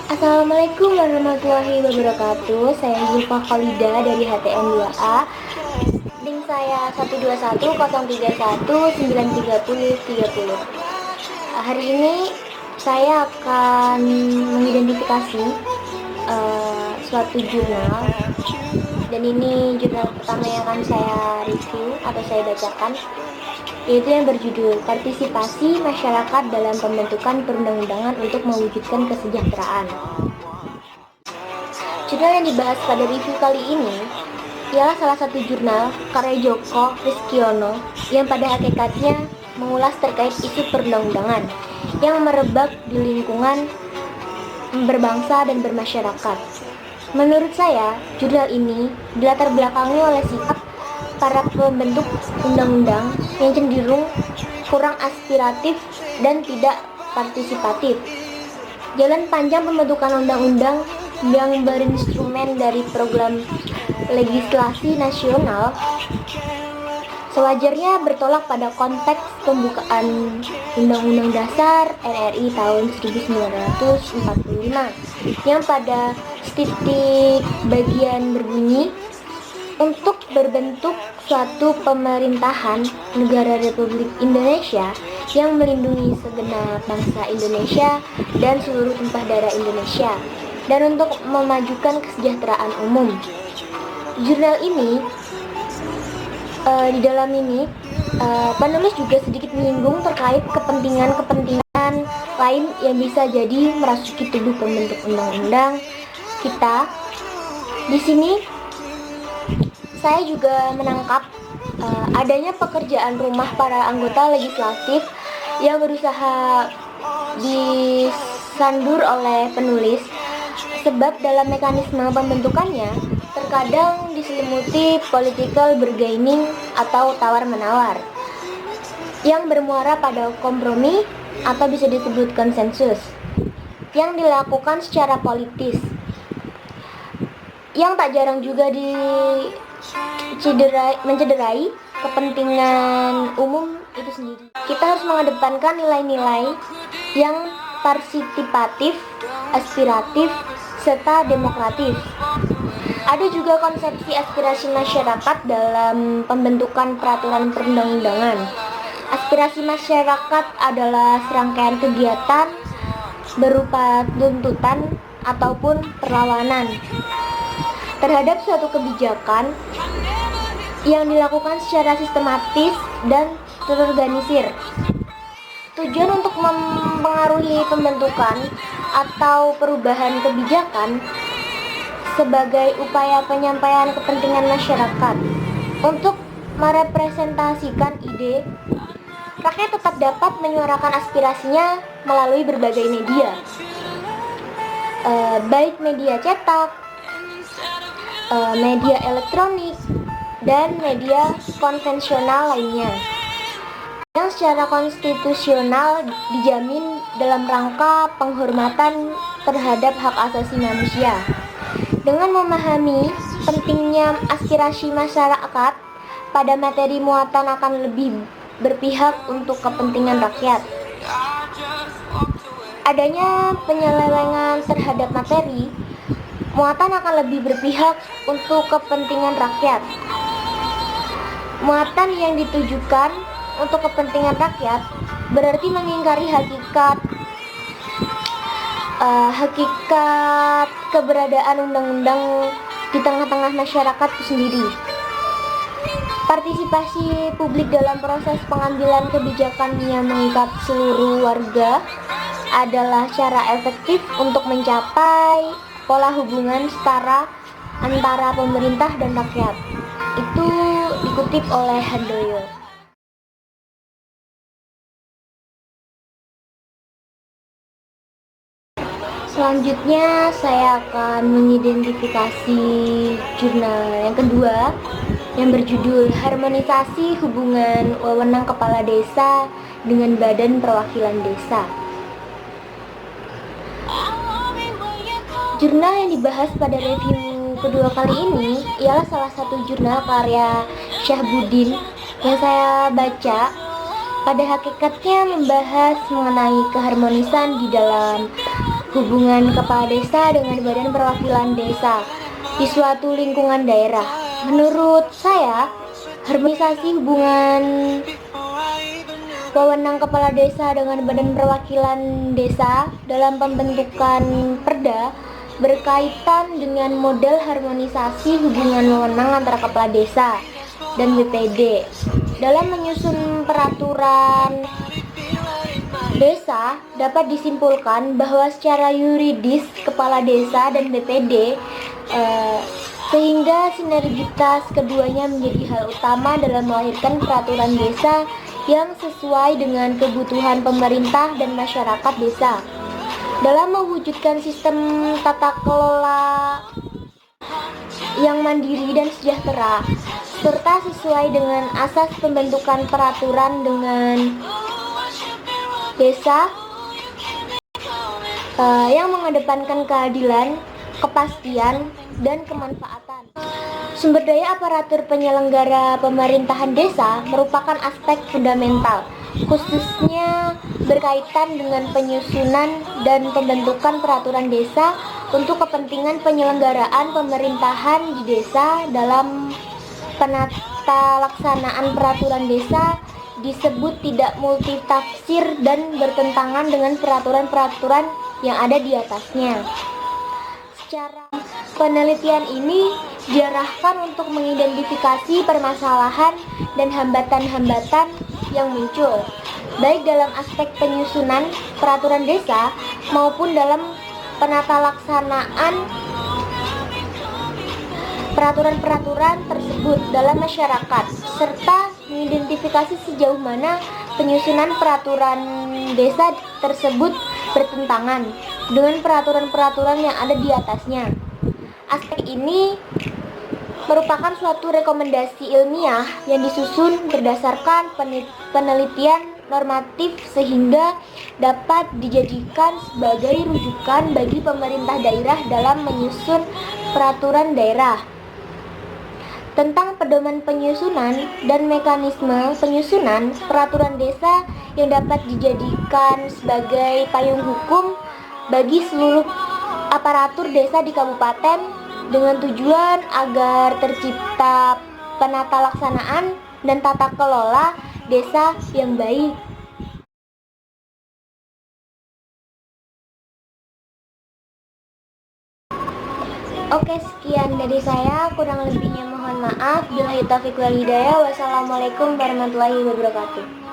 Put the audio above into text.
Assalamualaikum warahmatullahi wabarakatuh. Saya Zulfa Khalida dari HTM 2A. Link saya 121 031 930 30. Hari ini saya akan mengidentifikasi suatu jurnal, dan ini jurnal pertama yang akan saya review atau saya bacakan, yaitu yang berjudul Partisipasi Masyarakat dalam Pembentukan Perundang-undangan untuk Mewujudkan Kesejahteraan. Jurnal yang dibahas pada review kali ini ialah salah satu jurnal karya Djoko Rizkiono yang pada hakikatnya mengulas terkait isu perundang-undangan yang merebak di lingkungan berbangsa dan bermasyarakat. Menurut saya, jurnal ini dilatar belakangi oleh sikap para pembentuk undang-undang yang cenderung kurang aspiratif dan tidak partisipatif. Jalan panjang pembentukan undang-undang yang berinstrumen dari program legislasi nasional sewajarnya bertolak pada konteks pembukaan Undang-Undang Dasar RI tahun 1945 yang pada titik bagian berbunyi, untuk berbentuk suatu pemerintahan negara Republik Indonesia yang melindungi segenap bangsa Indonesia dan seluruh tumpah darah Indonesia, dan untuk memajukan kesejahteraan umum. Jurnal ini, di dalam ini, penulis juga sedikit menyinggung terkait kepentingan lain yang bisa jadi merasuki tubuh pembentuk undang-undang kita. Di sini saya juga menangkap adanya pekerjaan rumah para anggota legislatif yang berusaha disandur oleh penulis, sebab dalam mekanisme pembentukannya terkadang diselimuti political bargaining atau tawar-menawar yang bermuara pada kompromi atau bisa disebut konsensus yang dilakukan secara politis, yang tak jarang juga mencederai kepentingan umum itu sendiri. Kita harus mengedepankan nilai-nilai yang partisipatif, aspiratif, serta demokratis. Ada juga konsepsi aspirasi masyarakat dalam pembentukan peraturan perundang-undangan. Aspirasi masyarakat adalah serangkaian kegiatan berupa tuntutan ataupun perlawanan terhadap suatu kebijakan yang dilakukan secara sistematis dan terorganisir. Tujuan untuk mempengaruhi pembentukan atau perubahan kebijakan sebagai upaya penyampaian kepentingan masyarakat. Untuk merepresentasikan ide, rakyat tetap dapat menyuarakan aspirasinya melalui berbagai media, baik media cetak, media elektronik, dan media konvensional lainnya, yang secara konstitusional dijamin dalam rangka penghormatan terhadap hak asasi manusia. Dengan memahami pentingnya aspirasi masyarakat pada materi, muatan akan lebih berpihak untuk kepentingan rakyat. Adanya penyelewengan terhadap materi, muatan akan lebih berpihak untuk kepentingan rakyat. Muatan yang ditujukan untuk kepentingan rakyat berarti mengingkari hakikat keberadaan undang-undang di tengah-tengah masyarakat itu sendiri. Partisipasi publik dalam proses pengambilan kebijakan yang mengikat seluruh warga adalah cara efektif untuk mencapai pola hubungan setara antara pemerintah dan rakyat. Itu dikutip oleh Handoyo. Selanjutnya saya akan mengidentifikasi jurnal yang kedua yang berjudul Harmonisasi Hubungan Wewenang Kepala Desa dengan Badan Perwakilan Desa. Jurnal yang dibahas pada review kedua kali ini ialah salah satu jurnal karya Syahbudin yang saya baca. Pada hakikatnya membahas mengenai keharmonisan di dalam hubungan kepala desa dengan badan perwakilan desa di suatu lingkungan daerah. Menurut saya, harmonisasi hubungan wewenang kepala desa dengan badan perwakilan desa dalam pembentukan perda berkaitan dengan model harmonisasi hubungan wewenang antara kepala desa dan BPD. Dalam menyusun peraturan desa, dapat disimpulkan bahwa secara yuridis kepala desa dan BPD sehingga sinergitas keduanya menjadi hal utama dalam melahirkan peraturan desa yang sesuai dengan kebutuhan pemerintah dan masyarakat desa. Dalam mewujudkan sistem tata kelola yang mandiri dan sejahtera, serta sesuai dengan asas pembentukan peraturan dengan desa yang mengedepankan keadilan, kepastian, dan kemanfaatan. Sumber daya aparatur penyelenggara pemerintahan desa merupakan aspek fundamental, khususnya berkaitan dengan penyusunan dan pembentukan peraturan desa untuk kepentingan penyelenggaraan pemerintahan di desa. Dalam penata laksanaan peraturan desa disebut tidak multitafsir dan bertentangan dengan peraturan-peraturan yang ada di atasnya. Secara penelitian ini diarahkan untuk mengidentifikasi permasalahan dan hambatan-hambatan yang muncul, baik dalam aspek penyusunan peraturan desa maupun dalam penata laksanaan peraturan-peraturan tersebut dalam masyarakat, serta mengidentifikasi sejauh mana penyusunan peraturan desa tersebut bertentangan dengan peraturan-peraturan yang ada di atasnya. Aspek ini merupakan suatu rekomendasi ilmiah yang disusun berdasarkan penelitian normatif sehingga dapat dijadikan sebagai rujukan bagi pemerintah daerah dalam menyusun peraturan daerah. Tentang pedoman penyusunan dan mekanisme penyusunan peraturan desa yang dapat dijadikan sebagai payung hukum bagi seluruh aparatur desa di kabupaten dengan tujuan agar tercipta penata laksanaan dan tata kelola desa yang baik. Oke, sekian dari saya, kurang lebihnya mohon maaf. Billahi taufiq wal hidayah. Wassalamualaikum warahmatullahi wabarakatuh.